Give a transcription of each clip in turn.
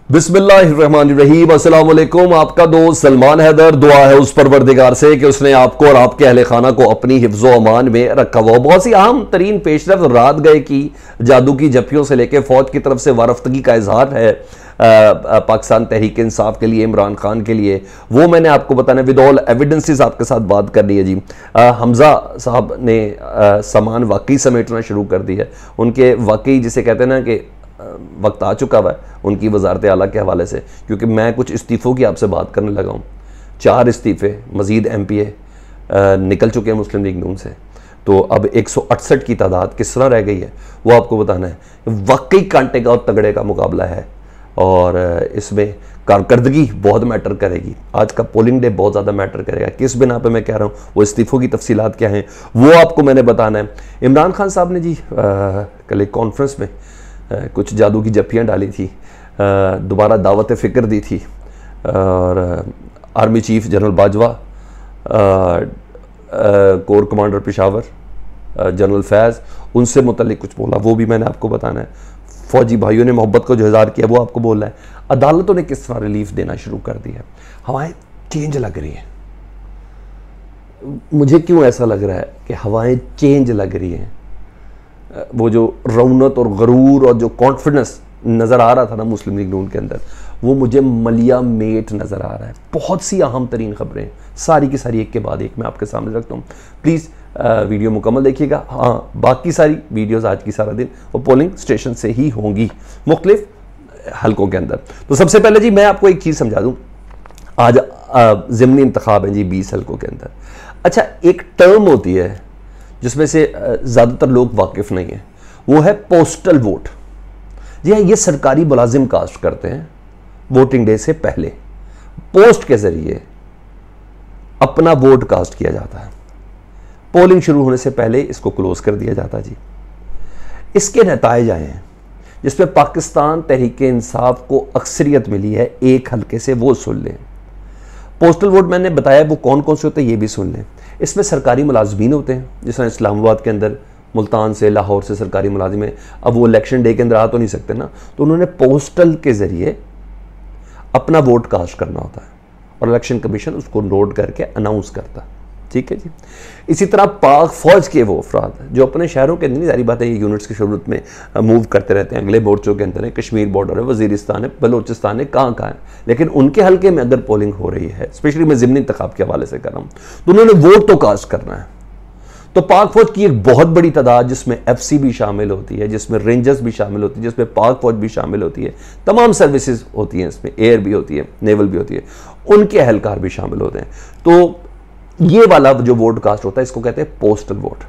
बिस्मिल्लाहिर्रहमानिर्रहीम, अस्सलाम वालेकुम। आपका दोस्त सलमान हैदर। दुआ है उस परवरदिगार से कि उसने आपको और आपके अहले खाना को अपनी हिफ्ज़ो अमान में रखा हुआ। बहुत सी अहम तरीन पेशरफ्त रात गए की जादू की जप्पियों से लेकर फौज की तरफ से वारफ्तगी का इजहार है पाकिस्तान तहरीक इंसाफ के लिए, इमरान खान के लिए, वो मैंने आपको बताना विद ऑल एविडेंसेस आपके साथ बात करनी है जी। हमजा साहब ने सामान वाकई समेटना शुरू कर दिया है। उनके वाकई जिसे कहते हैं ना कि वक्त आ चुका हुआ है उनकी वजारत आला के हवाले से, क्योंकि मैं कुछ इस्तीफ़ों की आपसे बात करने लगा हूँ। 4 इस्तीफ़े मज़ीद MPA निकल चुके हैं मुस्लिम लीग नून से, तो अब 168 की तादाद किस तरह रह गई है वो आपको बताना है। वाकई कांटे का और तगड़े का मुकाबला है और इसमें कारकर्दगी बहुत मैटर करेगी। आज का पोलिंग डे बहुत ज़्यादा मैटर करेगा। किस बिना पे मैं कह रहा हूँ, वो इस्तीफ़ों की तफसीलात क्या हैं वो आपको मैंने बताना है। इमरान खान साहब ने जी कल एक कॉन्फ्रेंस में कुछ जादू की जप्पियाँ डाली थी, दोबारा दावत फ़िक्र दी थी और army chief general Bajwa, corps commander Peshawar general Faiz, उनसे मुतल्लिक कुछ बोला, वो भी मैंने आपको बताना है। फ़ौजी भाइयों ने मोहब्बत को जो इज़हार किया वो आपको बोलना है। अदालतों ने किस तरह रिलीफ देना शुरू कर दिया है। हवाएं चेंज लग रही हैं। मुझे क्यों ऐसा लग रहा है कि हवाएं चेंज लग रही हैं? वो जो रौनक और गरूर और जो कॉन्फिडेंस नज़र आ रहा था ना मुस्लिम लीग नून के अंदर, वो मुझे मलिया मेट नज़र आ रहा है। बहुत सी अहम तरीन खबरें, सारी की सारी एक के बाद एक मैं आपके सामने रखता हूँ। प्लीज़ वीडियो मुकम्मल देखिएगा। हाँ, बाकी सारी वीडियोज़ आज की सारा दिन वो पोलिंग स्टेशन से ही होंगी मुख्तलिफ हलकों के अंदर। तो सबसे पहले जी मैं आपको एक चीज़ समझा दूँ। आज ज़िमनी इंतखाब है जी 20 हलकों के अंदर। अच्छा, एक टर्म होती है जिसमें से ज़्यादातर लोग वाकिफ़ नहीं हैं, वो है पोस्टल वोट। जी हाँ, ये सरकारी मुलाजिम कास्ट करते हैं वोटिंग डे से पहले। पोस्ट के ज़रिए अपना वोट कास्ट किया जाता है। पोलिंग शुरू होने से पहले इसको क्लोज कर दिया जाता है जी। इसके नताइज आए हैं जिसमें पाकिस्तान तहरीक इंसाफ को अक्सरियत मिली है एक हल्के से, वो सुन लें। पोस्टल वोट मैंने बताया वो कौन कौन से होते हैं ये भी सुन लें। इसमें सरकारी मुलाजमीन होते हैं, जिस तरह इस्लामाबाद के अंदर मुल्तान से, लाहौर से सरकारी मुलाजिम हैं। अब वो इलेक्शन डे के अंदर आ तो नहीं सकते ना, तो उन्होंने पोस्टल के ज़रिए अपना वोट कास्ट करना होता है और इलेक्शन कमीशन उसको नोट करके अनाउंस करता है। ठीक है जी। इसी तरह पाक फ़ौज के वो अफराद जो अपने शहरों के अंदर, सारी बातें ये यूनिट्स की शुरूआत में मूव करते रहते हैं, अगले मोर्चों के अंदर है, कश्मीर बॉर्डर है, वज़ीरिस्तान है, बलोचिस्तान है, कहाँ है, लेकिन उनके हल्के में अगर पोलिंग हो रही है, स्पेशली मैं ज़िमनी इंतखाब के हवाले से कर रहा हूँ, तो उन्होंने वोट तो कास्ट करना है। तो पाक फ़ौज की एक बहुत बड़ी तादाद, जिसमें FC भी शामिल होती है, जिसमें रेंजर्स भी शामिल होती है, जिसमें पाक फ़ौज भी शामिल होती है, तमाम सर्विसेज होती हैं इसमें, एयर भी होती है, नेवल भी होती है, उनके एहलकार भी शामिल होते हैं। तो ये वाला जो वोट कास्ट होता है इसको कहते हैं पोस्टल वोट।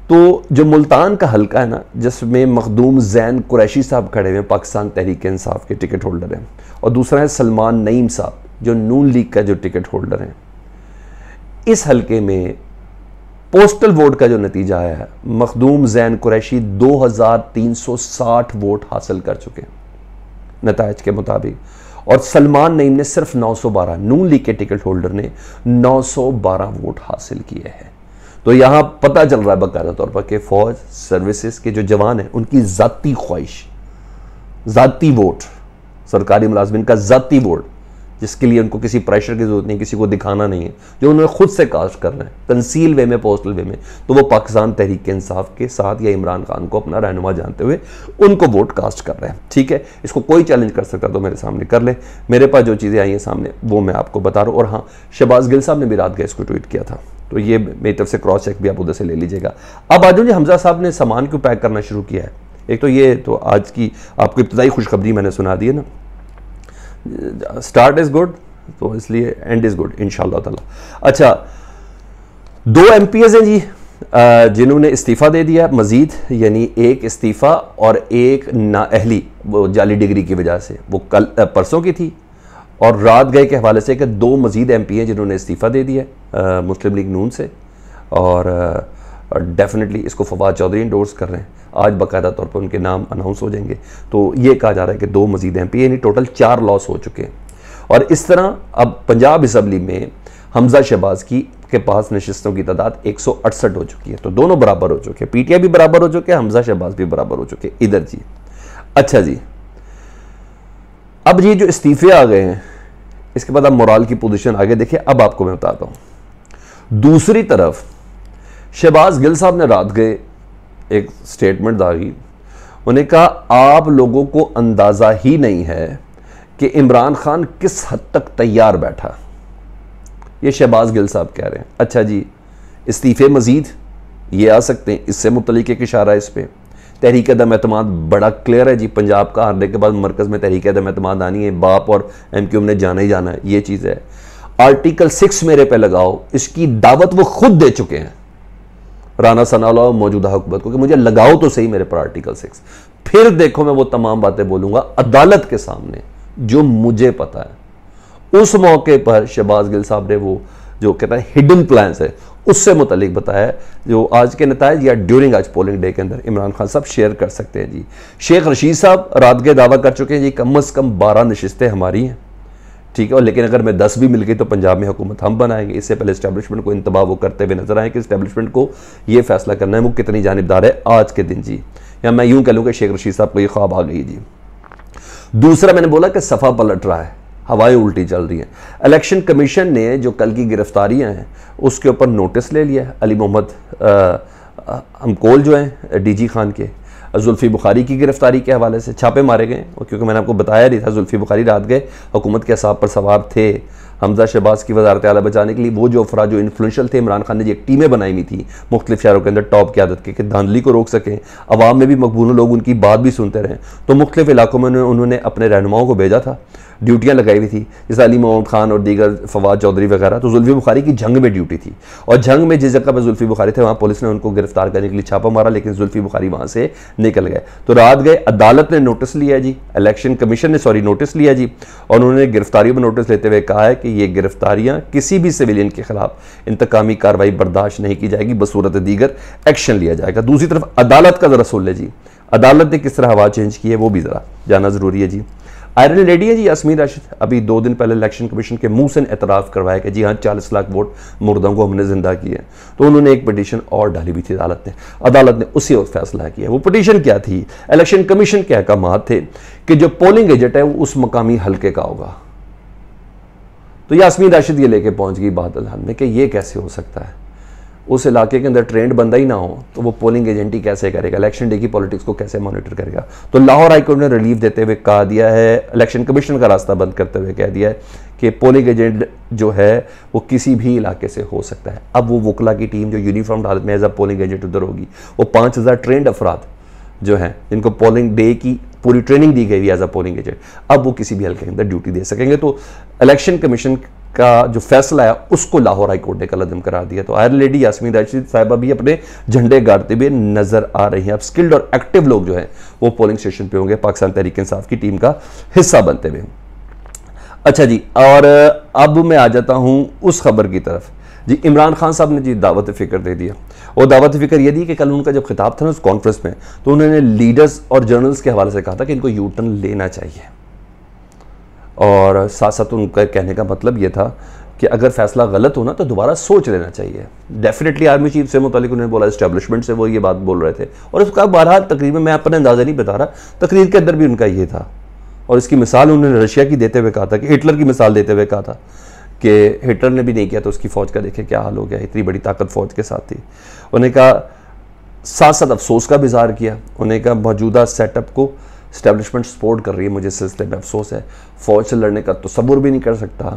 तो जो मुल्तान का हल्का है ना, जिसमें मखदूम ज़ैन कुरैशी साहब खड़े हुए हैं, पाकिस्तान तहरीक इंसाफ के टिकट होल्डर हैं, और दूसरा है सलमान नईम साहब जो नून लीग का जो टिकट होल्डर हैं। इस हल्के में पोस्टल वोट का जो नतीजा आया है, मखदूम ज़ैन कुरैशी 2360 वोट हासिल कर चुके हैं नताइज के मुताबिक, और सलमान नईम ने सिर्फ 912, नून लीग के टिकट होल्डर ने 912 वोट हासिल किए हैं। तो यहां पता चल रहा है बाकायदा तौर पर कि फौज सर्विसेज के जो जवान हैं उनकी ज़ाती ख्वाहिश, ज़ाती वोट, सरकारी मुलाजमिन का ज़ाती वोट, जिसके लिए उनको किसी प्रेशर की जरूरत नहीं, किसी को दिखाना नहीं है, जो उन्होंने खुद से कास्ट करना है तंसील वे में, पोस्टल वे में, तो वो पाकिस्तान तहरीक इंसाफ के साथ या इमरान खान को अपना रहनुमा जानते हुए उनको वोट कास्ट कर रहे हैं। ठीक है, इसको कोई चैलेंज कर सकता तो मेरे सामने कर ले। मेरे पास जो चीज़ें आई हैं सामने वो मैं आपको बता रहा हूँ। और हाँ, शहबाज गिल साहब ने भी रात गए इसको ट्वीट किया था, तो ये मेरी तरफ से क्रॉस चेक भी आप उधर से ले लीजिएगा। अब आज जी हमजा साहब ने सामान क्यों पैक करना शुरू किया है, एक तो ये तो आज की आपको इब्तदाई खुशखबरी मैंने सुना दी है ना, स्टार्ट इज़ गुड तो इसलिए एंड इज़ गुड इंशाअल्लाह ताला। अच्छा, 2 MPs हैं जी जिन्होंने इस्तीफ़ा दे दिया मज़ीद, यानी एक इस्तीफ़ा और एक नाअहली, वो जाली डिग्री की वजह से, वो कल परसों की थी, और रात गए के हवाले से कि 2 मज़ीद MP हैं जिन्होंने इस्तीफ़ा दे दिया मुस्लिम लीग नून से, और डेफिनेटली इसको फवाद चौधरी इंडोर्स कर रहे हैं। आज बाकायदा तौर पर उनके नाम अनाउंस हो जाएंगे। तो ये कहा जा रहा है कि 2 मज़ीद MP यानी टोटल 4 लॉस हो चुके हैं। और इस तरह अब पंजाब असम्बली में हमजा शहबाज के पास नशिस्तों की तादाद 168 हो चुकी है, तो दोनों बराबर हो चुके हैं, PTI भी बराबर हो चुके हैं, हमजा शहबाज भी बराबर हो चुके हैं इधर जी। अच्छा जी, अब ये जो इस्तीफे आ गए हैं, इसके बाद अब मोराल की पोजीशन आगे देखिए। अब आपको मैं बताता हूं, दूसरी तरफ शहबाज गिल साहब ने रात गए एक स्टेटमेंट दागी, उन्हें कहा आप लोगों को अंदाजा ही नहीं है कि इमरान खान किस हद तक तैयार बैठा। ये शहबाज गिल साहब कह रहे हैं। अच्छा जी, इस्तीफे मजीद ये आ सकते हैं, इससे मुतलिक एक इशारा है इस पर। तहरीक अदम एतमाद बड़ा क्लियर है जी, पंजाब का हारने के बाद मरकज में तहरीक अदम एतमाद आनी है, बाप और MQ ने जाना ही जाना है, ये चीज़ है। आर्टिकल 6 मेरे पे लगाओ, इसकी दावत वो खुद दे चुके हैं राना सनाउल्लाह मौजूदा हुकूमत को कि मुझे लगाओ तो सही मेरे पर आर्टिकल 6। फिर देखो मैं वो तमाम बातें बोलूंगा अदालत के सामने जो मुझे पता है। उस मौके पर शहबाज गिल साहब ने वो जो कहता है हिडन प्लान्स है उससे मुतलिक बताया, जो आज के नताइज या ड्यूरिंग आज पोलिंग डे के अंदर इमरान खान साहब शेयर कर सकते हैं जी। शेख रशीद साहब रात के दावा कर चुके हैं जी कम से कम 12 नशिस्तें हमारी हैं, ठीक है, और लेकिन अगर मैं 10 भी मिल गई तो पंजाब में हुकूमत हम बनाएंगे। इससे पहले इस्टेब्लिशमेंट को इंतबाह वो करते हुए नजर आए कि इस्टेब्लिशमेंट को ये फैसला करना है वो कितनी जानिबदार है आज के दिन जी, या मैं यूं कह लूँ कि शेख रशीद साहब को ये ख्वाब आ गई जी। दूसरा मैंने बोला कि सफ़ा पलट रहा है, हवाएं उल्टी चल रही हैं। इलेक्शन कमीशन ने जो कल की गिरफ्तारियां हैं उसके ऊपर नोटिस ले लिया है। अली मोहम्मद हमकोल जो हैं DG खान के, जुल्फी बुखारी की गिरफ्तारी के हवाले से छापे मारे गए, क्योंकि मैंने आपको बताया नहीं था जुल्फी बुखारी रात गए हुकूमत के असाब पर सवार थे हमजा शहबाज की वजारत आला बचाने के लिए। वो जो अफराद जो इन्फ्लुएंशियल थे, इमरान खान ने जो एक टीमें बनाई हुई थी मुख्तलिफ शहरों के अंदर टॉप क़यादत के, कि धांधली को रोक सकें, अवाम में भी मकबूल लोग उनकी बात भी सुनते रहें, तो मुख्तलिफ इलाकों में उन्होंने अपने रहनुमाओं को भेजा था, ड्यूटियां लगाई हुई थी, जैसे अली मोहम्मद खान और दीगर फवाद चौधरी वगैरह। तो जुल्फी बुखारी की जंग में ड्यूटी थी, और जंग में जिस जगह पर जुल्फी बुखारी थे वहाँ पुलिस ने उनको गिरफ्तार करने के लिए छापा मारा, लेकिन जुल्फी बुखारी वहाँ से निकल गए। तो रात गए अदालत ने नोटिस लिया जी, इलेक्शन कमीशन ने नोटिस लिया जी, और उन्होंने गिरफ्तारियों में नोटिस लेते हुए कहा है कि ये गिरफ्तारियाँ किसी भी सिविलियन के खिलाफ इंतकामी कार्रवाई बर्दाश्त नहीं की जाएगी, बसूरत दीगर एक्शन लिया जाएगा। दूसरी तरफ अदालत का जरा सुन ले जी, अदालत ने किस तरह हवा चेंज की है वो भी जरा जानना जरूरी है जी। आयरन लेडी है जी यास्मीन राशिद, अभी 2 दिन पहले इलेक्शन कमीशन के मुंह से एतराफ़ करवाया कि जी हाँ 40 लाख वोट मुर्दों को हमने जिंदा किए। तो उन्होंने एक पिटीशन और डाली हुई थी अदालत ने उसी वक्त फैसला किया। वो पिटीशन क्या थी? इलेक्शन कमीशन के अहकामात थे कि जो पोलिंग एजेंट है वो उस मकामी हल्के का होगा। तो यास्मीन राशिद ये लेके पहुंच गई बादल हाल में कि ये कैसे हो सकता है, उस इलाके के अंदर ट्रेंड बंदा ही ना हो तो वो पोलिंग एजेंट ही कैसे करेगा, इलेक्शन डे की पॉलिटिक्स को कैसे मॉनिटर करेगा। तो लाहौर हाईकोर्ट ने रिलीफ देते हुए कहा दिया है, इलेक्शन कमीशन का रास्ता बंद करते हुए कह दिया है कि पोलिंग एजेंट जो है वो किसी भी इलाके से हो सकता है। अब वो वकला की टीम जो यूनिफॉर्म हालत में एज अ पोलिंग एजेंट उधर होगी, वो 5000 ट्रेंड अफराद जो हैं जिनको पोलिंग डे की पूरी ट्रेनिंग दी गई एज अ पोलिंग एजेंट, अब वो किसी भी हल्के के अंदर ड्यूटी दे सकेंगे। तो इलेक्शन कमीशन का जो फैसला है उसको लाहौर हाईकोर्ट ने कलअदम करार दिया। तो आयरन लेडी यास्मीन राशिद साहिबा भी अपने झंडे गाड़ते हुए नजर आ रही हैं। अब स्किल्ड और एक्टिव लोग जो हैं वो पोलिंग स्टेशन पे होंगे, पाकिस्तान तहरीक इंसाफ की टीम का हिस्सा बनते हुए। अच्छा जी, और अब मैं आ जाता हूं उस खबर की तरफ जी। इमरान खान साहब ने जी दावत फ़िक्र दे दिया, और दावत फ़िक्र ये दी कि कल उनका जब खिताब था ना उस कॉन्फ्रेंस में, तो उन्होंने लीडर्स और जर्नल्स के हवाले से कहा था कि इनको यू टर्न लेना चाहिए, और साथ साथ उनका कहने का मतलब ये था कि अगर फैसला गलत हो ना तो दोबारा सोच लेना चाहिए। डेफिनेटली आर्मी चीफ से मुतालिक उन्होंने बोला, इस्टेब्लिशमेंट से वो ये बात बोल रहे थे, और उसका बहरहाल तकरीबन मैं अपना अंदाज़ा नहीं बता रहा, तकरीर के अंदर भी उनका ये था। और इसकी मिसाल उन्होंने रशिया की देते हुए कहा था, कि हिटलर की मिसाल देते हुए कहा था कि हिटलर ने भी नहीं किया तो उसकी फ़ौज का देखे क्या हाल हो गया, इतनी बड़ी ताकत फ़ौज के साथ थी। उन्होंने कहा, साथ साथ अफसोस का भी इज़हार किया, उन्होंने कहा मौजूदा सेटअप को इस्टेब्लिशमेंट सपोर्ट कर रही है, मुझे इस सिलसिले में अफसोस है, फ़ौज से लड़ने का तसव्वुर भी नहीं कर सकता,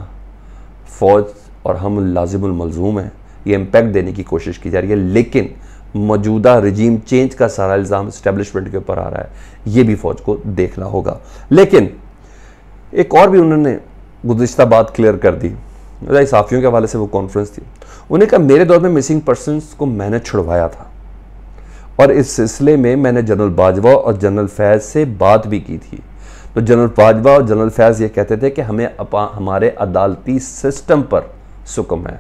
फ़ौज और हम लाजिमुल मलजूम हैं, ये इम्पैक्ट देने की कोशिश की जा रही है, लेकिन मौजूदा रजीम चेंज का सारा इल्ज़ाम इस्टेब्लिशमेंट के ऊपर आ रहा है, ये भी फ़ौज को देखना होगा। लेकिन एक और भी उन्होंने गुज़िश्ता बात क्लियर कर दी, साफ़ियों के हवाले से वो कॉन्फ्रेंस थी, उन्हें कहा मेरे दौर में मिसिंग पर्सनस को मैंने छुड़वाया था, और इस सिलसिले में मैंने जनरल बाजवा और जनरल फैज़ से बात भी की थी। तो जनरल बाजवा और जनरल फैज़ ये कहते थे कि हमें हमारे अदालती सिस्टम पर सुकम है,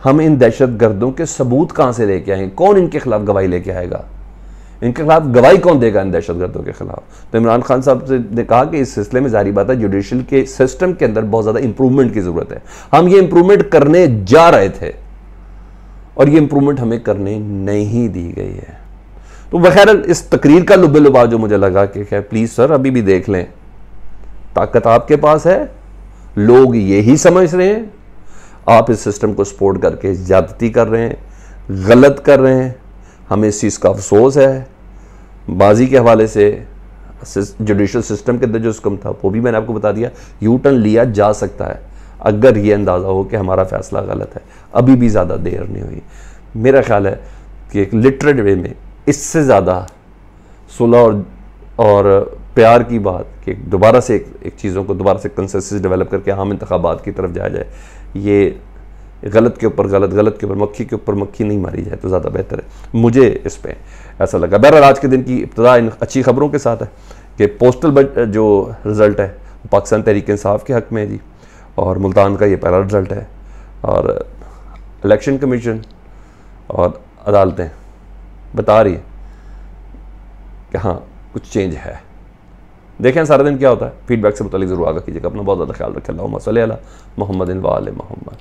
हम इन दहशत गर्दों के सबूत कहाँ से लेके आएंगे, कौन इनके खिलाफ गवाही लेके आएगा, इनके खिलाफ गवाही कौन देगा इन दहशत गर्दों के खिलाफ। तो इमरान खान साहब ने कहा कि इस सिलसिले में जारी बात है जुडिशल के सिस्टम के अंदर बहुत ज़्यादा इंप्रूवमेंट की ज़रूरत है, हम ये इंप्रूवमेंट करने जा रहे थे और ये इंप्रूवमेंट हमें करने नहीं दी गई है। तो बखैर इस तकरीर का लुबे लुबा जो मुझे लगा कि प्लीज़ सर अभी भी देख लें, ताकत आपके पास है, लोग यही समझ रहे हैं, आप इस सिस्टम को सपोर्ट करके ज्यादती कर रहे हैं, गलत कर रहे हैं। हमें इस चीज़ का अफसोस है। बाजी के हवाले से जुडिशल सिस्टम के अंदर जो हुक्म था वो भी मैंने आपको बता दिया, यू टर्न लिया जा सकता है अगर ये अंदाज़ा हो कि हमारा फैसला गलत है। अभी भी ज़्यादा देर नहीं हुई। मेरा ख्याल है कि एक लिटरेट वे में इससे ज़्यादा सुलह और प्यार की बात कि दोबारा से एक चीज़ों को दोबारा से कंसेंसस डेवलप करके आम इंतखाबात की तरफ जाया जाए, ये गलत के ऊपर गलत, गलत के ऊपर मक्खी के ऊपर मक्खी नहीं मारी जाए तो ज़्यादा बेहतर है। मुझे इस पर ऐसा लगा। बहरहाल आज के दिन की इब्तिदा इन अच्छी खबरों के साथ है कि पोस्टल जो रिज़ल्ट है पाकिस्तान तहरीक इंसाफ के हक़ में है जी, और मुल्तान का ये पहला रिज़ल्ट है, और इलेक्शन कमीशन और अदालतें बता रही है कि हाँ कुछ चेंज है। देखें सारा दिन क्या होता है। फीडबैक से मुतालिक ज़रूर आगा कीजिएगा। अपना बहुत ज़्यादा ख्याल रखें। अल्लाहुम्मा सल्ली अला मुहम्मदिन व आले मुहम्मद।